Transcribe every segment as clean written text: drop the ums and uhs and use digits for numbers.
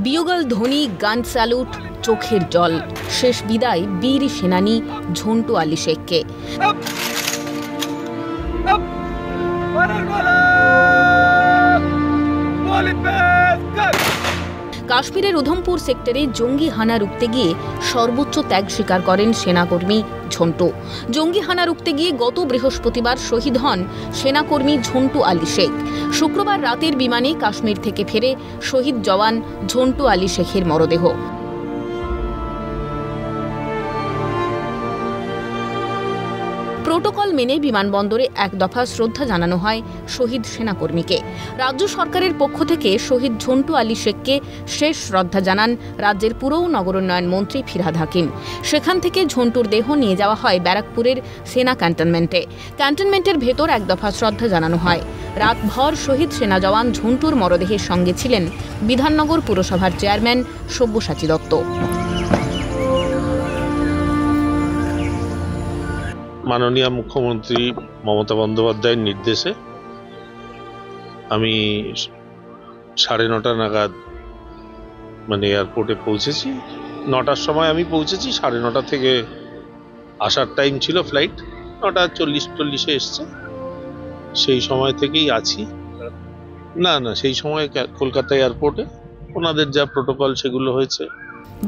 বিয়োগল ধ্বনি, গান স্যালুট, চোখের জল, শেষ বিদায় বীর সেনানী ঝন্টু আলী শেখকে। কাশ্মীরের উধমপুর সেক্টরে জঙ্গি হানা রুখতে গিয়ে সর্বোচ্চ ত্যাগ স্বীকার করেন সেনাকর্মী ঝন্টু। জঙ্গি হানা রুখতে গিয়ে গত বৃহস্পতিবার শহীদ হন সেনাকর্মী ঝন্টু আলী শেখ। শুক্রবার রাতের বিমানে কাশ্মীর থেকে ফেরে শহীদ জওয়ান ঝন্টু আলী শেখের মরদেহ। প্রোটোকল মেনে বিমানবন্দরে এক দফা শ্রদ্ধা জানানো হয় শহীদ সেনাকর্মীকে। রাজ্য সরকারের পক্ষ থেকে শহীদ ঝন্টু আলী শেখকে শেষ শ্রদ্ধা জানান রাজ্যের পুর ও নগরোন্নয়ন মন্ত্রী ফিরহাদ হাকিম। সেখান থেকে ঝন্টুর দেহ নিয়ে যাওয়া হয় ব্যারাকপুরের সেনা ক্যান্টনমেন্টে। ক্যান্টনমেন্টের ভেতর এক দফা শ্রদ্ধা জানানো হয়। রাতভর শহীদ সেনা জওয়ান ঝন্টুর মরদেহের সঙ্গে ছিলেন বিধাননগর পুরসভার চেয়ারম্যান সব্যসাচী দত্ত। মাননীয় মুখ্যমন্ত্রী মমতা বন্দ্যোপাধ্যায়ের নির্দেশে আমি 9:30 নাগাদ এয়ারপোর্টে পৌঁছেছি। 9টার সময় আমি পৌঁছেছি, 9:30 থেকে আসার টাইম ছিল ফ্লাইট। 9:40 এসছে, সেই সময় থেকেই আছি। না সেই সময় কলকাতা এয়ারপোর্টে ওনাদের যা প্রোটোকল সেগুলো হয়েছে।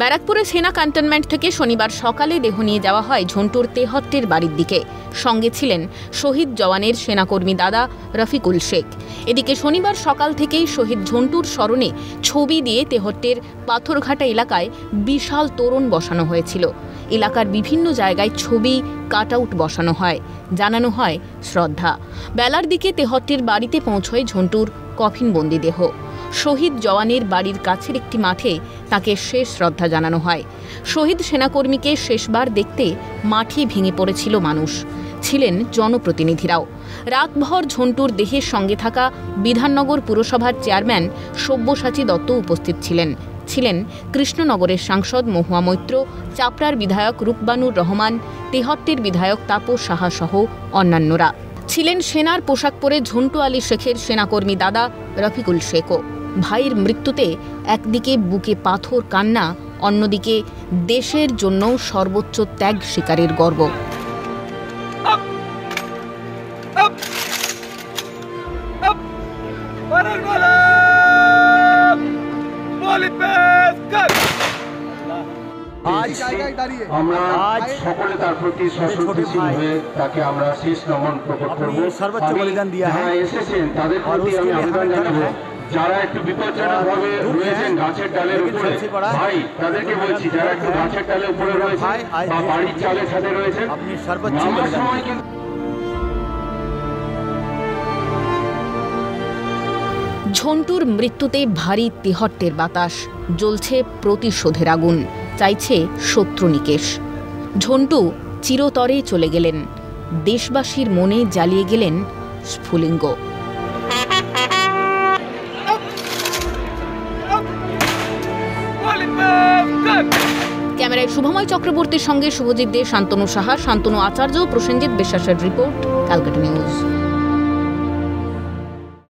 ব্যারাকপুরে সেনা ক্যান্টনমেন্ট থেকে শনিবার সকালে দেহ নিয়ে যাওয়া হয় ঝন্টুর তেহট্টের বাড়ির দিকে। সঙ্গে ছিলেন শহীদ জওয়ানের সেনাকর্মী দাদা রফিকুল শেখ। এদিকে শনিবার সকাল থেকেই শহীদ ঝন্টুর স্মরণে ছবি দিয়ে তেহট্টের পাথরঘাটা এলাকায় বিশাল তোরণ বসানো হয়েছিল। এলাকার বিভিন্ন জায়গায় ছবি, কাটআউট বসানো হয়, জানানো হয় শ্রদ্ধা। বেলার দিকে তেহট্টের বাড়িতে পৌঁছয় ঝন্টুর কফিনবন্দি দেহ। শহীদ জওয়ানের বাড়ির কাছের একটি মাঠে তাকে শেষ শ্রদ্ধা জানানো হয়। শহীদ সেনাকর্মীকে শেষবার দেখতে মাঠে ভেঙে পড়েছিল মানুষ, ছিলেন জনপ্রতিনিধিরাও। রাতভর ঝন্টুর দেহের সঙ্গে থাকা বিধাননগর পুরসভার চেয়ারম্যান সব্যসাচী দত্ত উপস্থিত ছিলেন কৃষ্ণনগরের সাংসদ মহুয়া মৈত্র, চাপড়ার বিধায়ক রূপবানুর রহমান, তেহট্টের বিধায়ক তাপস সাহা সহ অন্যান্যরা। ছিলেন সেনার পোশাক পরে ঝন্টু আলী শেখের সেনাকর্মী দাদা রফিকুল শেখও। ভাইয়ের মৃত্যুতে একদিকে বুকে পাথর কান্না, অন্যদিকে দেশের জন্য সর্বোচ্চ ত্যাগ স্বীকারের গর্ব। আজ সকলে তার প্রতি সশ্রদ্ধশীল হয়ে তাকে আমরা শেষ নমন প্রকট করব। সর্বোচ্চ বলিদান দিয়া এসেছেন তাদের প্রতি আমি আহ্বান জানাবো, যারা একটু বিপজ্জনকভাবে রয়েছেন গাছের ডালের উপরে, ভাই তাদেরকে বলছি, যারা একটু গাছের ডালের উপরে রয়েছে বা বাড়ির চালের ছাদে রয়েছেন, আপনি সর্বোচ্চ সময় কিন্তু ঝন্টুর মৃত্যুতে ভারী তেহট্টের বাতাস, জ্বলছে প্রতিশোধের আগুন, চাইছে শত্রু নিকেশ। ঝন্টু চিরতরে চলে গেলেন, দেশবাসীর মনে জ্বালিয়ে গেলেন স্ফুলিঙ্গ। ক্যামেরায় শুভময় চক্রবর্তীর সঙ্গে শুভজিৎ দে, শান্তনু সাহা, শান্তনু আচার্য, প্রসেনজিৎ বিশ্বাসের রিপোর্ট, ক্যালকাটা নিউজ।